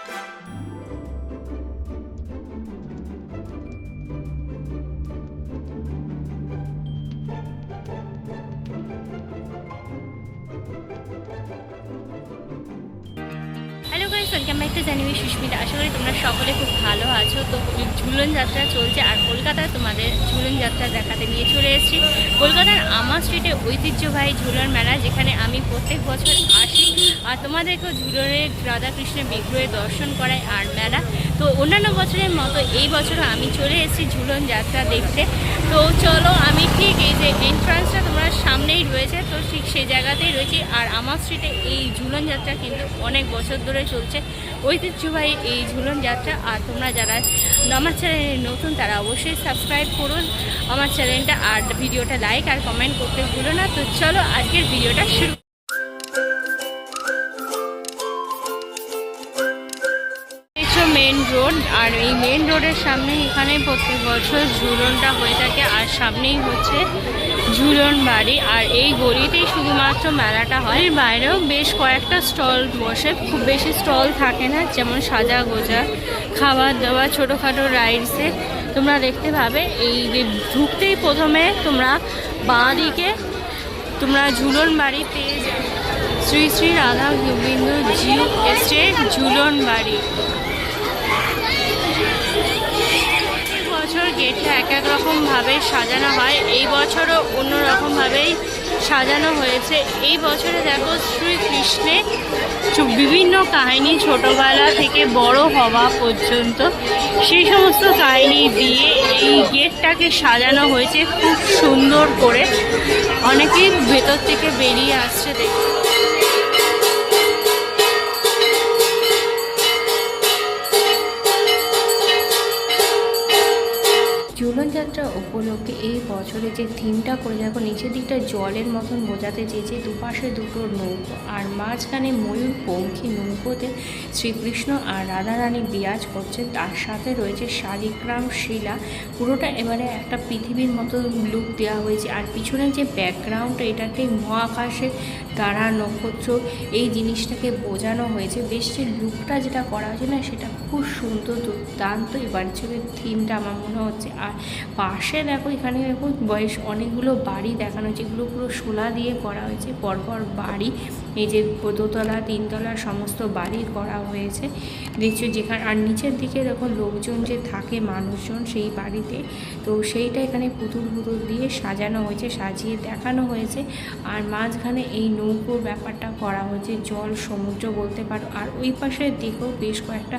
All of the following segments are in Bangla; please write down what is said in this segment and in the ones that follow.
Hello guys, welcome back to Janibi Susmita. আশা করি তোমরা সকলে খুব ভালো আছো। তো ঝুলন যাত্রা চলছে আর কলকাতায় তোমাদের ঝুলন যাত্রা দেখাতে নিয়ে চলে এসেছি কলকাতার আমার স্ট্রিটে ঐতিহ্যবাহী ঝুলন মেলা, যেখানে আমি প্রত্যেক বছর আসি আর তোমাদেরকেও ঝুলনের রাধাকৃষ্ণের বিগ্রহের দর্শন করাই আর মেলা। তো অন্যান্য বছরের মতো এই বছরও আমি চলে এসেছি ঝুলন যাত্রা দেখতে। তো চলো, আমি ঠিক এই যে এন্ট্রান্সটা তোমার সামনেই রয়েছে, তো ঠিক সেই জায়গাতেই রয়েছি। আর আমার স্ট্রিটে এই ঝুলন যাত্রা কিন্তু অনেক বছর ধরে চলছে, ঐতিহ্যবাহী এই ঝুলন যাত্রা। আর তোমরা যারা আমার চ্যানেলে নতুন তারা অবশ্যই সাবস্ক্রাইব করুন আমার চ্যানেলটা, আর ভিডিওটা লাইক আর কমেন্ট করতে ভুলো না। তো চলো আজকের ভিডিওটা শুরু। মেন রোড, আর এই মেন রোডের সামনে এখানে প্রত্যেক বছর ঝুলনটা হয়ে থাকে, আর সামনেই হচ্ছে ঝুলন বাড়ি। আর এই গলিতেই শুধুমাত্র মেলাটা হয়, এর বাইরেও বেশ কয়েকটা স্টল বসে, খুব বেশি স্টল থাকে না, যেমন সাজা গোজা খাবার দাবার ছোটোখাটো রাইডসে তোমরা দেখতে পাবে। এই ঢুকতেই প্রথমে তোমরা বাঁ দিকে তোমরা ঝুলন বাড়ি পেয়ে যাবে, শ্রী শ্রী রাধা গোবিন্দ জিউ এস্টেট ঝুলন বাড়ি। বছর গেটটা এক এক রকমভাবে সাজানো হয়, এই বছরও অন্যরকমভাবেই সাজানো হয়েছে। এই বছরে দেখো শ্রীকৃষ্ণের বিভিন্ন কাহিনী, ছোটোবেলা থেকে বড় হওয়া পর্যন্ত সেই সমস্ত কাহিনী দিয়ে এই গেটটাকে সাজানো হয়েছে খুব সুন্দর করে। অনেকেই ভেতর থেকে বেরিয়ে আসছে দেখতে। ঝুলন যাত্রা উপলক্ষে এই বছরে যে থিমটা করে দেখো, নিচের দিকটা জলের মতন বোঝাতে চেয়েছে, দুপাশে দুটো নৌকো আর মাঝখানে ময়ূর পঙ্খী নৌকোতে শ্রীকৃষ্ণ আর রাধারানী বিরাজ করছে, তার সাথে রয়েছে শালিগ্রাম শিলা। পুরোটা এবারে একটা পৃথিবীর মতো লুক দেওয়া হয়েছে। আর পিছনে যে ব্যাকগ্রাউন্ড, এটাকে মহাকাশের তারা নক্ষত্র এই জিনিসটাকে বোঝানো হয়েছে। বেশ যে লুকটা যেটা করা হয়েছে না, সেটা খুব সুন্দর, দুর্দান্ত এবার ছবির থিমটা আমার মনে হচ্ছে। আর পাশে দেখো, এখানে দেখো বয়স অনেকগুলো বাড়ি দেখানো, যেগুলো পুরো শোলা দিয়ে করা হয়েছে, পরপর বাড়ি, এই যে দোতলা তিনতলা সমস্ত বাড়ি করা হয়েছে দেখছো যেখানে। আর নিচের দিকে দেখো লোকজন যে থাকে, মানুষজন সেই বাড়িতে, তো সেইটা এখানে পুতুল পুতুল দিয়ে সাজানো হয়েছে, সাজিয়ে দেখানো হয়েছে। আর মাঝখানে এই নৌকোর ব্যাপারটা করা হয়েছে, জল সমুদ্র বলতে পারো। আর ওই পাশের দিকেও বেশ কয়েকটা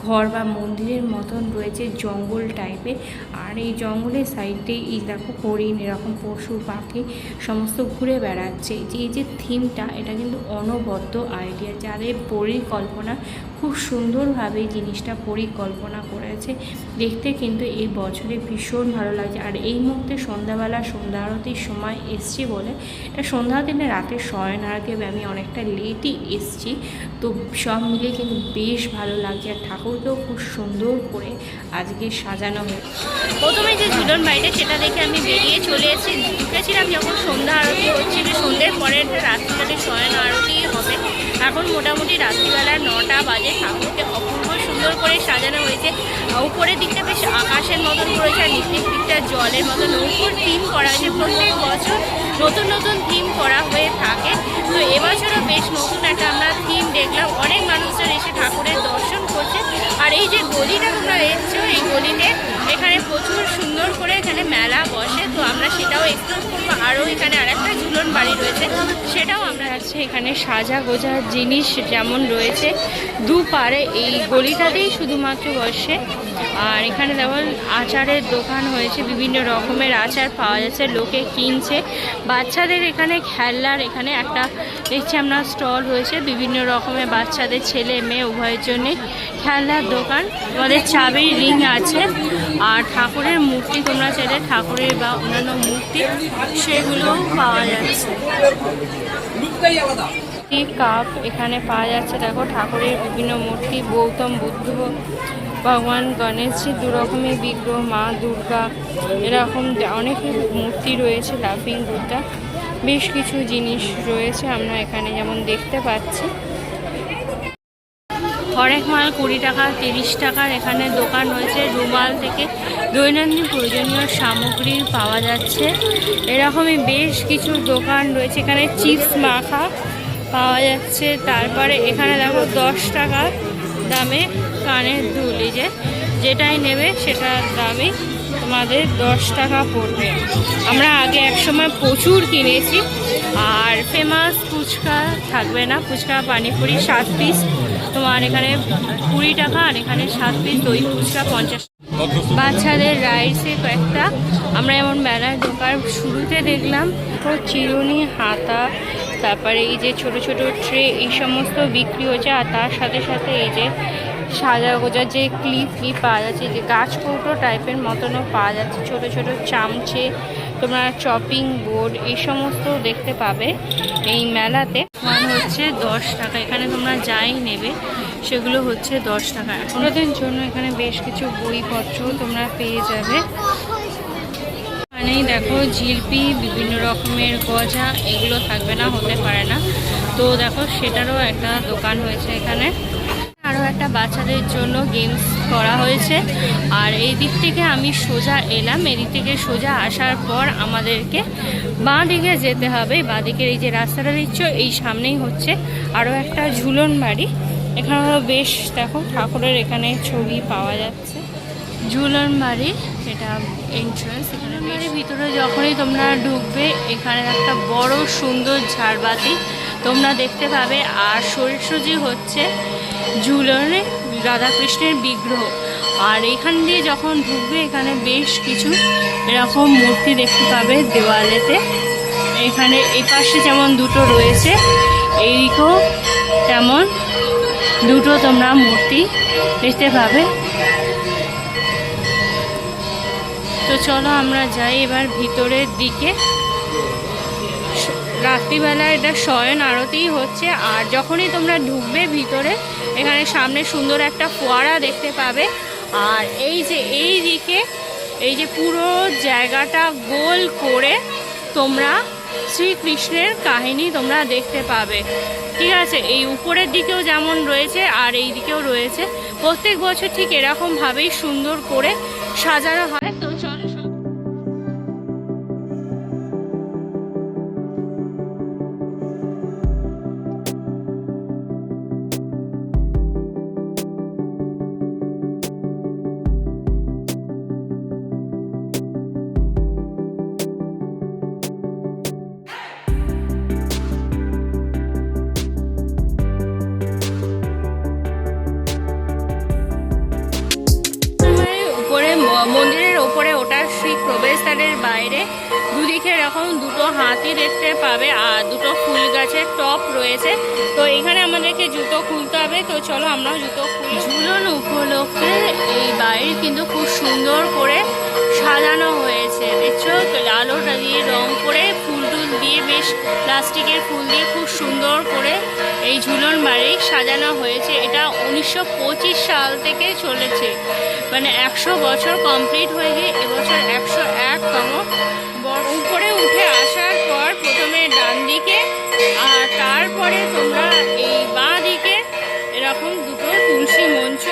ঘর বা মন্দিরের মতন রয়েছে, জঙ্গল টাইপের। আর এই জঙ্গলের সাইডে এই দেখো হরিণ, এরকম পশু পাখি সমস্ত ঘুরে বেড়াচ্ছে। এই যে থিমটা, এটা কিন্তু অনবদ্য আইডিয়া, যাদের পরিকল্পনা খুব সুন্দরভাবে জিনিসটা পরিকল্পনা করেছে। দেখতে কিন্তু এই বছরে ভীষণ ভালো লাগছে। আর এই মুহূর্তে সন্ধ্যাবেলা সন্ধ্যা আরতির সময় এসছি বলে, এটা সন্ধ্যা দিনে রাতে শয়ন আগে আমি অনেকটা লেটই এসছি, তো সব মিলে কিন্তু বেশ ভালো লাগছে। আর ঠাকুরকেও খুব সুন্দর করে আজকে সাজানো হয়েছে। প্রথমে যে ঝুলন বাড়িটা, সেটা দেখে আমি বেরিয়ে চলে এসেছি। ঢুকেছিলাম যখন সন্ধ্যা আরতি হচ্ছিল, সন্ধ্যের পরে রাত্রিবেলা শয়ন আরতি হবে। এখন মোটামুটি রাত্রিবেলা 9টা বাজে। ঠাকুরকে অপূর্ব সুন্দর করে সাজানো হয়েছে। উপরের দিকটা বেশ আকাশের মতন করেছে, আর নিচের দিকটা জলের মতন নৌকোর থিম করা হয়েছে। প্রত্যেক বছর নতুন নতুন থিম করা হয়ে থাকে, তো এবছরও বেশ নতুন একটা আমরা থিম দেখলাম। অনেক মানুষজন এসে ঠাকুরের দর্শন করছে। আর এই যে গলিটা তোমরা দেখছো, এই গলিতে এখানে প্রচুর সুন্দর করে এখানে মেলা বসে, তো আমরা সেটাও এক্সপ্লোর করবো। আরও এখানে আরেকটা ঝুলন বাড়ি রয়েছে, সেটাও আমরা আছে। এখানে সাজা গোজার জিনিস যেমন রয়েছে, দুপারে এই গলিটাতেই শুধুমাত্র বসে। আর এখানে যেমন আচারের দোকান হয়েছে, বিভিন্ন রকমের আচার পাওয়া যাচ্ছে, লোকে কিনছে। বাচ্চাদের এখানে খেলনার, এখানে একটা দেখছি আমরা স্টল হয়েছে, বিভিন্ন রকমের বাচ্চাদের ছেলে মেয়ে উভয়ের জন্যে খেলনার দোকান। আমাদের চাবির রিং আছে, আর ঠাকুরের মূর্তি তোমরা চাইলে ঠাকুরের বা অন্যান্য মূর্তি সেগুলোও পাওয়া যাচ্ছে। কাপ এখানে পাওয়া যাচ্ছে, দেখো ঠাকুরের বিভিন্ন মূর্তি, গৌতম বুদ্ধ, ভগবান গণেশজি, দু রকমের বিগ্রহ, মা দুর্গা, এরকম অনেক মূর্তি রয়েছে, লাফিং বুদ্ধা, বেশ কিছু জিনিস রয়েছে আমরা এখানে যেমন দেখতে পাচ্ছি। হরেক মাল 20 টাকা 30 টাকার এখানে দোকান রয়েছে। রুমাল থেকে দৈনন্দিন প্রয়োজনীয় সামগ্রী পাওয়া যাচ্ছে। এরকমই বেশ কিছু দোকান রয়েছে। এখানে চিপস মাখা পাওয়া যাচ্ছে। তারপরে এখানে দেখো 10 টাকা দামে কানের দুল, এই যেটাই নেবে সেটার দামে তোমাদের 10 টাকা পড়বে। আমরা আগে একসময় প্রচুর কিনেছি। আর ফেমাস ফুচকা থাকবে না, ফুচকা পানিপুরি 7 পিস তোমার এখানে 20 টাকা, আর এখানে 7 পিস দই ফুচকা 50। বাচ্চাদের রাইডসে কয়েকটা আমরা এমন মেলার দোকান শুরুতে দেখলাম। চিরুনি, হাতা, তারপরে এই যে ছোট ছোট ট্রে, এই সমস্ত বিক্রি হচ্ছে। আর তার সাথে সাথে এই যে সাজা গোজার যে ক্লিপ পাওয়া যাচ্ছে, যে গাছ কৌটো টাইপের মতনও পাওয়া যাচ্ছে। ছোট ছোট চামচে, তোমরা চপিং বোর্ড, এই সমস্ত দেখতে পাবে এই মেলাতে। মান হচ্ছে 10 টাকা। এখানে তোমরা যাই নেবে সেগুলো হচ্ছে 10 টাকা। এখনদের জন্য এখানে বেশ কিছু বইপত্র তোমরা পেয়ে যাবে। এখানেই দেখো জিলিপি, বিভিন্ন রকমের গজা, এগুলো থাকবে না, হতে পারে না। তো দেখো সেটারও একটা দোকান হয়েছে এখানে। আরও একটা বাচ্চাদের জন্য গেমস করা হয়েছে। আর এই দিক থেকে আমি সোজা এলাম। এদিক থেকে সোজা আসার পর আমাদেরকে বাঁ দিকে যেতে হবে। বাঁ দিকের এই যে রাস্তাটা দিচ্ছ, এই সামনেই হচ্ছে আরও একটা ঝুলন বাড়ি। এখানেও বেশ দেখো ঠাকুরের এখানে ছবি পাওয়া যাচ্ছে। ঝুলন বাড়ি, এটা এন্ট্রান্স। এখানে বাড়ির ভিতরে যখনই তোমরা ঢুকবে এখানে একটা বড় সুন্দর ঝাড়বাতি তোমরা দেখতে পাবে। আর সরস্বতী হচ্ছে ঝুলনে রাধাকৃষ্ণের বিগ্রহ। আর এখান দিয়ে যখন ঢুকবে এখানে বেশ কিছু এরকম মূর্তি দেখতে পাবে দেওয়ালেতে। এখানে এই পাশে যেমন দুটো রয়েছে, এইদিকেও তেমন দুটো তোমরা মূর্তি দেখতে পাবে। তো চলো আমরা যাই এবার ভিতরের দিকে। রাত্রিবেলা এটা শয়ন আরতি হচ্ছে। আর যখনই তোমরা ঢুকবে ভিতরে এখানে সামনে সুন্দর একটা ফোয়ারা দেখতে পাবে। আর এই যে এই দিকে এই যে পুরো জায়গাটা গোল করে তোমরা শ্রীকৃষ্ণের কাহিনী তোমরা দেখতে পাবে। ঠিক আছে, এই উপরের দিকেও যেমন রয়েছে আর এই দিকেও রয়েছে। প্রত্যেক বছর ঠিক এরকমভাবেই সুন্দর করে সাজানো হয়। তো চলো মন্দিরের ওপরে ওটার সেই প্রবেশদ্বারের বাইরে দুদিকে এরকম দুটো হাতি দেখতে পাবে। আর দুটো ফুল গাছের টপ রয়েছে। তো এখানে আমাদেরকে জুতো খুলতে হবে। তো চলো আমরাও জুতো খুলি। ঝুলন উপলক্ষে এই বাইরে কিন্তু খুব সুন্দর করে সাজানো হয়েছে। দেখছো আলোটা দিয়ে রং করে ফুল টুল দিয়ে বেশ প্লাস্টিকের ফুল দিয়ে খুব সুন্দর করে এই ঝুলন বাড়ি সাজানো হয়েছে। এটা 1925 সাল থেকে চলেছে, মানে 100 বছর কমপ্লিট হয়ে গিয়ে এবছর 101তম। উপরে উঠে আসার পর প্রথমে ডান দিকে আর তারপরে তোমরা এই বাঁ দিকে এরকম দুটো তুলসী মঞ্চ।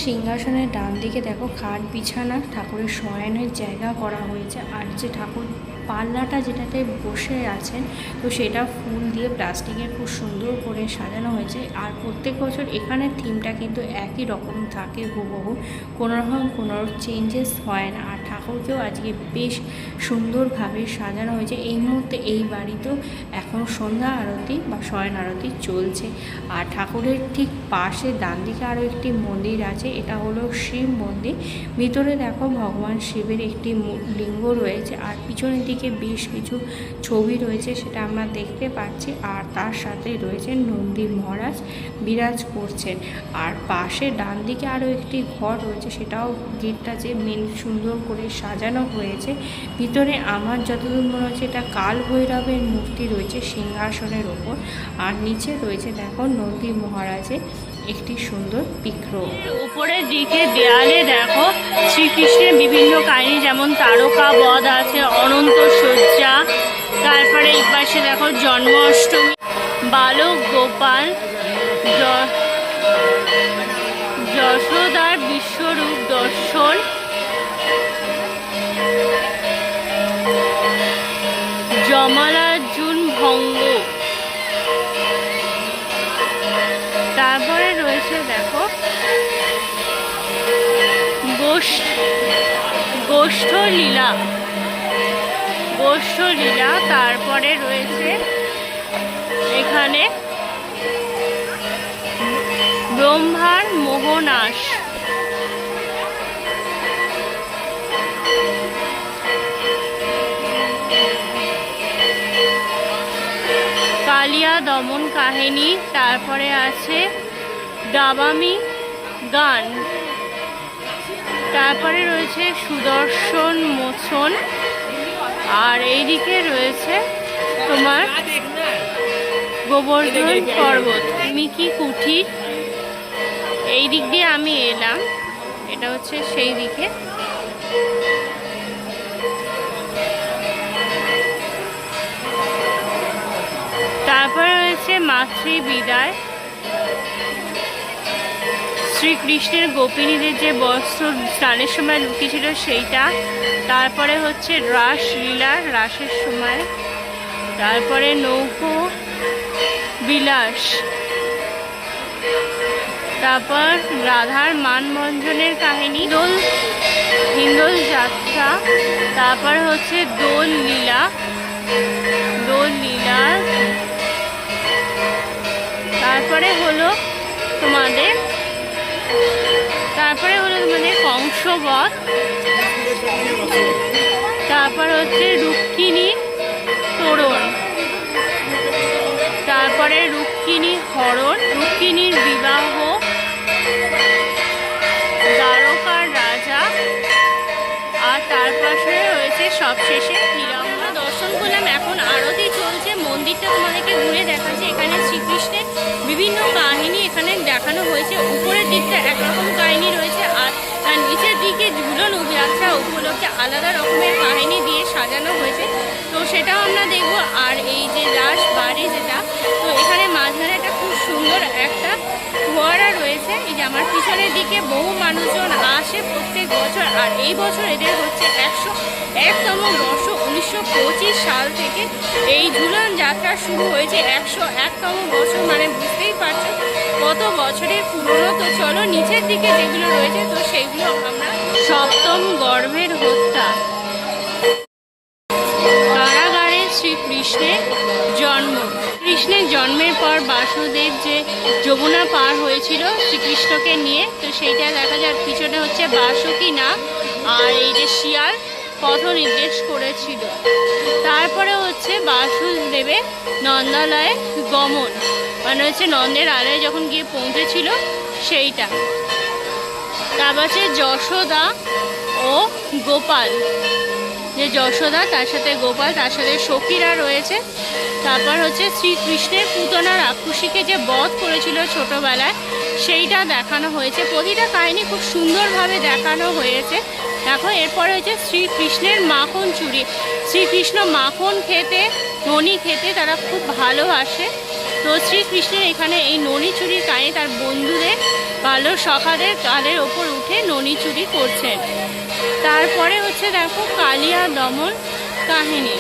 সিংহাসনের ডান দিকে দেখো খাট বিছানা, ঠাকুরের শয়নের জায়গা করা হয়েছে। আর যে ঠাকুর পাল্লাটা যেটাতে বসে আছেন, তো সেটা ফুল দিয়ে প্লাস্টিকের খুব সুন্দর করে সাজানো হয়েছে। আর প্রত্যেক বছর এখানের থিমটা কিন্তু একই রকম থাকে হুবহু, কোনোরকম কোনো চেঞ্জেস হয় না। আর ঠাকুরকেও আজকে বেশ সুন্দরভাবে সাজানো হয়েছে। এই মুহূর্তে এই বাড়িতেও এখন সন্ধ্যা আরতি বা শয়ন আরতি চলছে। আর ঠাকুরের ঠিক পাশে ডান দিকে আরও একটি মন্দির আছে, এটা হলো শিব মন্দির। ভিতরে দেখো ভগবান শিবের একটি লিঙ্গ রয়েছে, আর পিছনের দিকে বেশ কিছু ছবি রয়েছে, সেটা আমরা দেখতে পাচ্ছি। আর তার সাথে রয়েছে নন্দী মহারাজ বিরাজ করছেন। আর পাশে ডান দিকে আরও একটি ঘর রয়েছে, সেটাও গেটটা যে মেন সুন্দর করে সাজানো হয়েছে। ভিতরে আমার যতদূর মনে হচ্ছে এটা কাল ভৈরবের মূর্তি রয়েছে সিংহাসনের ওপর, আর নিচে রয়েছে দেখো নন্দী মহারাজের একটি সুন্দর বিগ্রহ। উপরের দিকে দেয়ালে দেখো শ্রীকৃষ্ণের বিভিন্ন কাহিনী, যেমন তারকা বধ আছে, অনন্ত শয্যা, তারপরে এই পাশে দেখো জন্মাষ্টমী, বালক গোপাল, যশোদার বিশ্বরূপ দর্শন, জমালার্জুন ভঙ্গ, তারপরে রয়েছে দেখো গোষ্ঠ লীলা, তারপরে রয়েছে এখানে ব্রহ্মার মোহনাশ, কালিয়া দমন কাহিনী, তারপরে আছে দাবামি গান, তারপরে রয়েছে সুদর্শন মোচন, আর এইদিকে রয়েছে তোমার গোবর্ধন পর্বত, মিকি কুঠির। এই দিক দিয়ে আমি এলাম, এটা হচ্ছে সেই দিকে। তারপরে রয়েছে মাতৃ বিদায়, শ্রীকৃষ্ণের গোপিনীদের যে বস্ত্র স্নানের সময় লুকিয়েছিল সেইটা, তারপরে হচ্ছে রাসলীলা রাসের সময়, তারপরে নৌকো বিলাস, তারপর রাধার মানভঞ্জনের কাহিনী, হিন্দোল যাত্রা, তারপর হচ্ছে দোল লীলা, তারপরে হলো তোমাদের কংসবধ, তারপর হচ্ছে রুক্মিণীর তোরণ, তারপরে রুক্মিণীর হরণ, রুক্মিণীর বিবাহ, দ্বারকার রাজা, আর তার পাশে রয়েছে সবশেষে হীরা। দর্শন করলাম, এখন আরতি চলছে। মন্দিরটা তোমাদেরকে ঘুরে দেখাচ্ছে। এখানে শ্রীকৃষ্ণের বিভিন্ন কাহিনী এখানে দেখানো হয়েছে। উপরের দিকটা একরকম কাহিনী রয়েছে, আর তার নিচের দিকে ঝুলন যাত্রা উপলক্ষে আলাদা রকমের কাহিনী দিয়ে সাজানো হয়েছে, তো সেটাও আমরা দেখবো। আর এই যে রাস বাড়ি যেটা, তো এখানে মাঝখানে একটা খুব সুন্দর একটা ফোয়ারা রয়েছে। এই যে আমার পিছনের দিকে বহু মানুষজন আসে প্রত্যেক বছর, আর এই বছর এদের হচ্ছে 101তম বর্ষ। 1925 সাল থেকে এই ঝুলন যাত্রা শুরু হয়েছে। 101তম বছর মানে বুঝতেই পারছো কত বছরের পুরনো। তো চলো নিচের দিকে যেগুলো রয়েছে তো সেইগুলো আমরা। সপ্তম গর্ভের হত্যা, কারাগারে শ্রীকৃষ্ণের জন্ম। কৃষ্ণের জন্মের পর বাসুদেব যে যমুনা পার হয়েছিল শ্রীকৃষ্ণকে নিয়ে, তো সেইটা দেখা যায়। পিছনে হচ্ছে বাসুকী নাগ, আর এই যে শিয়াল পথ নির্দেশ করেছিল। তারপরে হচ্ছে বাসুদেবের নন্দালয়ে গমন, মানে হচ্ছে নন্দের আলয়ে যখন গিয়ে পৌঁছেছিল সেইটা। তারপর হচ্ছে যশোদা ও গোপাল, যে যশোদা তার সাথে গোপাল, তার সাথে সখীরা রয়েছে। তারপর হচ্ছে শ্রীকৃষ্ণের পুতনা রাক্ষসীকে যে বধ করেছিল ছোটবেলায়, সেইটা দেখানো হয়েছে। প্রতিটা কাহিনী খুব সুন্দরভাবে দেখানো হয়েছে। দেখো এরপরে হচ্ছে শ্রীকৃষ্ণের মাখন চুরি। শ্রীকৃষ্ণ মাখন খেতে, ননি খেতে তারা খুব ভালোবাসে। তো শ্রীকৃষ্ণের এখানে এই ননি চুরির কাহিনী, তার বন্ধুদের ভালো সখাদের কালের ওপর উঠে ননি চুরি করছেন। তারপরে হচ্ছে দেখো কালিয়া দমন কাহিনী।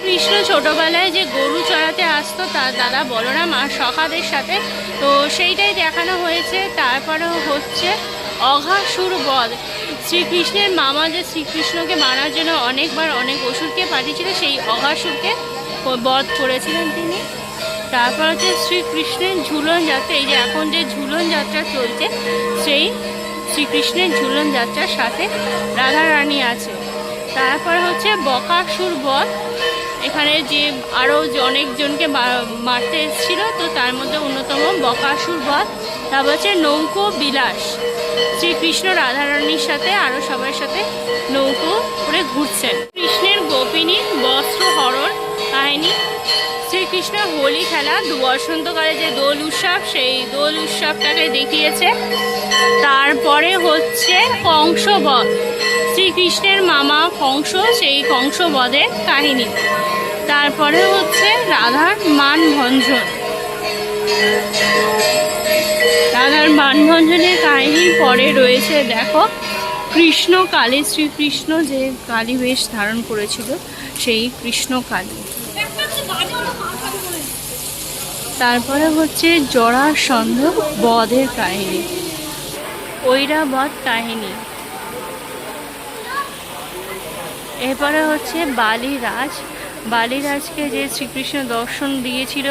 কৃষ্ণ ছোটবেলায় যে গরু চড়াতে আসতো তার দাদা বলরাম আর সখাদের সাথে, তো সেইটাই দেখানো হয়েছে। তারপরে হচ্ছে অঘাসুর বধ। শ্রীকৃষ্ণের মামা যে শ্রীকৃষ্ণকে মারার জন্য অনেকবার অনেক অসুরকে পাঠিয়েছিল, সেই অঘাসুরকে বধ করেছিলেন তিনি। তারপর হচ্ছে শ্রীকৃষ্ণের ঝুলন যাত্রা। এই যে এখন যে ঝুলন যাত্রা চলছে, সেই শ্রীকৃষ্ণের ঝুলন যাত্রার সাথে রাধা রানী আছে। তারপর হচ্ছে বকাসুর বধ। এখানে যে আরও অনেকজনকে মারতে এসেছিল, তো তার মধ্যে অন্যতম বকাসুর বধ। তারপর হচ্ছে নৌকো বিলাস, শ্রীকৃষ্ণ রাধারানীর সাথে আরও সবার সাথে নৌকো করে ঘুরছেন। কৃষ্ণের গোপিনী বস্ত্র হরণ কাহিনী। শ্রীকৃষ্ণের হোলি খেলা, বসন্তকালে যে দোল উৎসব, সেই দোল উৎসবটাকে দেখিয়েছে। তারপরে হচ্ছে কংসবধ, শ্রীকৃষ্ণের মামা কংস, সেই কংসবধের কাহিনী। তারপরে হচ্ছে রাধার মানভঞ্জন, রাধার মানভঞ্জনের কাহিনীর পরে রয়েছে দেখো কৃষ্ণ কালী, শ্রীকৃষ্ণ যে কালী বেশ ধারণ করেছিল, সেই কৃষ্ণ কালী। তারপরে হচ্ছে জরাসন্ধ বধের কাহিনী, ঐরাবত কাহিনী। এরপরে হচ্ছে বালিরাজ, বালিরাজকে যে শ্রীকৃষ্ণ দর্শন দিয়েছিল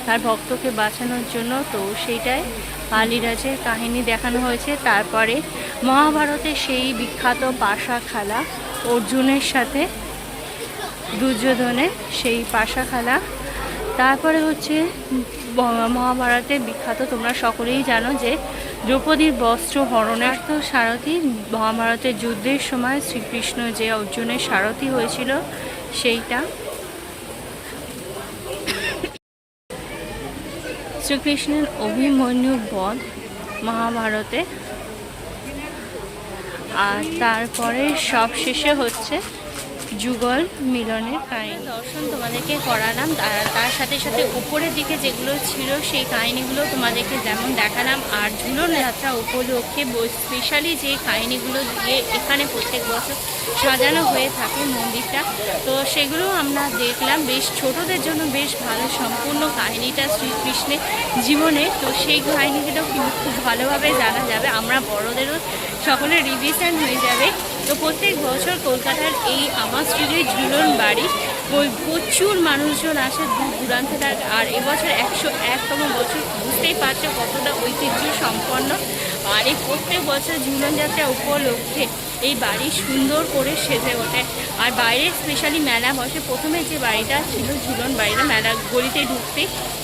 তার ভক্তকে বাঁচানোর জন্য, তো সেইটাই বালিরাজের কাহিনী দেখানো হয়েছে। তারপরে মহাভারতে সেই বিখ্যাত পাশা খেলা, অর্জুনের সাথে দুর্যোধনের সেই পাশা খেলা। তারপরে হচ্ছে মহাভারতে বিখ্যাত, তোমরা সকলেই জানো যে দ্রৌপদীর বস্ত্র হরণের তো সারথি। মহাভারতের যুদ্ধের সময় শ্রীকৃষ্ণ যে অর্জুনের সারথি হয়েছিল, সেইটা। শ্রীকৃষ্ণের অভিমন্যু বধ মহাভারতে। আর তারপরে সব শেষে হচ্ছে যুগল মিলনের কাহিনী। দর্শন তোমাদেরকে করালাম, তার সাথে সাথে উপরের দিকে যেগুলো ছিল সেই কাহিনীগুলো তোমাদেরকে যেমন দেখালাম। আর ঝুলন যাত্রা উপলক্ষে স্পেশালি যে কাহিনীগুলো দিয়ে এখানে প্রত্যেক বছর সাজানো হয়ে থাকে মন্দিরটা, তো সেগুলো আমরা দেখলাম। বেশ ছোটদের জন্য বেশ ভালো সম্পূর্ণ কাহিনীটা শ্রীকৃষ্ণের জীবনে, তো সেই কাহিনীগুলো কিন্তু খুব ভালোভাবে জানা যাবে। আমরা বড়দেরও সকলের রিভিশন হয়ে যাবে। তো প্রত্যেক বছর কলকাতার এই আমার স্ট্রিটের ঝুলন বাড়ি প্রচুর মানুষজন আসে দূর দূরান্ত থেকে। আর এবছর 101তম বছর, বুঝতেই পারছো কতটা ঐতিহ্য সম্পন্ন। আর এই প্রত্যেক বছর ঝুলন যাত্রা উপলক্ষে এই বাড়ি সুন্দর করে সেজে ওঠে। আর বাইরে স্পেশালি মেলা বসে। প্রথমে যে বাড়িটা ছিল ঝুলন বাড়িটা, মেলা গলিতে ঢুকতে,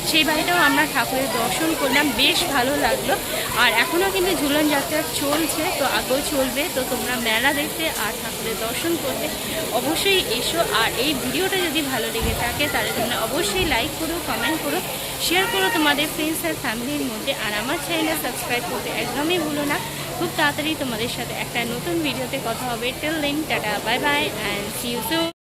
সেই বাড়িটাও আমরা ঠাকুরের দর্শন করলাম, বেশ ভালো লাগলো। আর এখনও কিন্তু ঝুলন যাত্রা চলছে, তো আগেও চলবে। তো তোমরা মেলা দেখতে আর ঠাকুরের দর্শন করতে অবশ্যই এসো। আর এই ভিডিওটা যদি ভালো লেগে থাকে তাহলে তোমরা অবশ্যই লাইক করো, কমেন্ট করো, শেয়ার করো তোমাদের ফ্রেন্ডস আর ফ্যামিলির মধ্যে। আর আমার চ্যানেলটা সাবস্ক্রাইব করতে একদমই ভুলো না। খুব তাড়াতাড়ি তোমাদের সাথে একটা নতুন ভিডিওতে কথা হবে। Till then tata, bye bye and see you soon.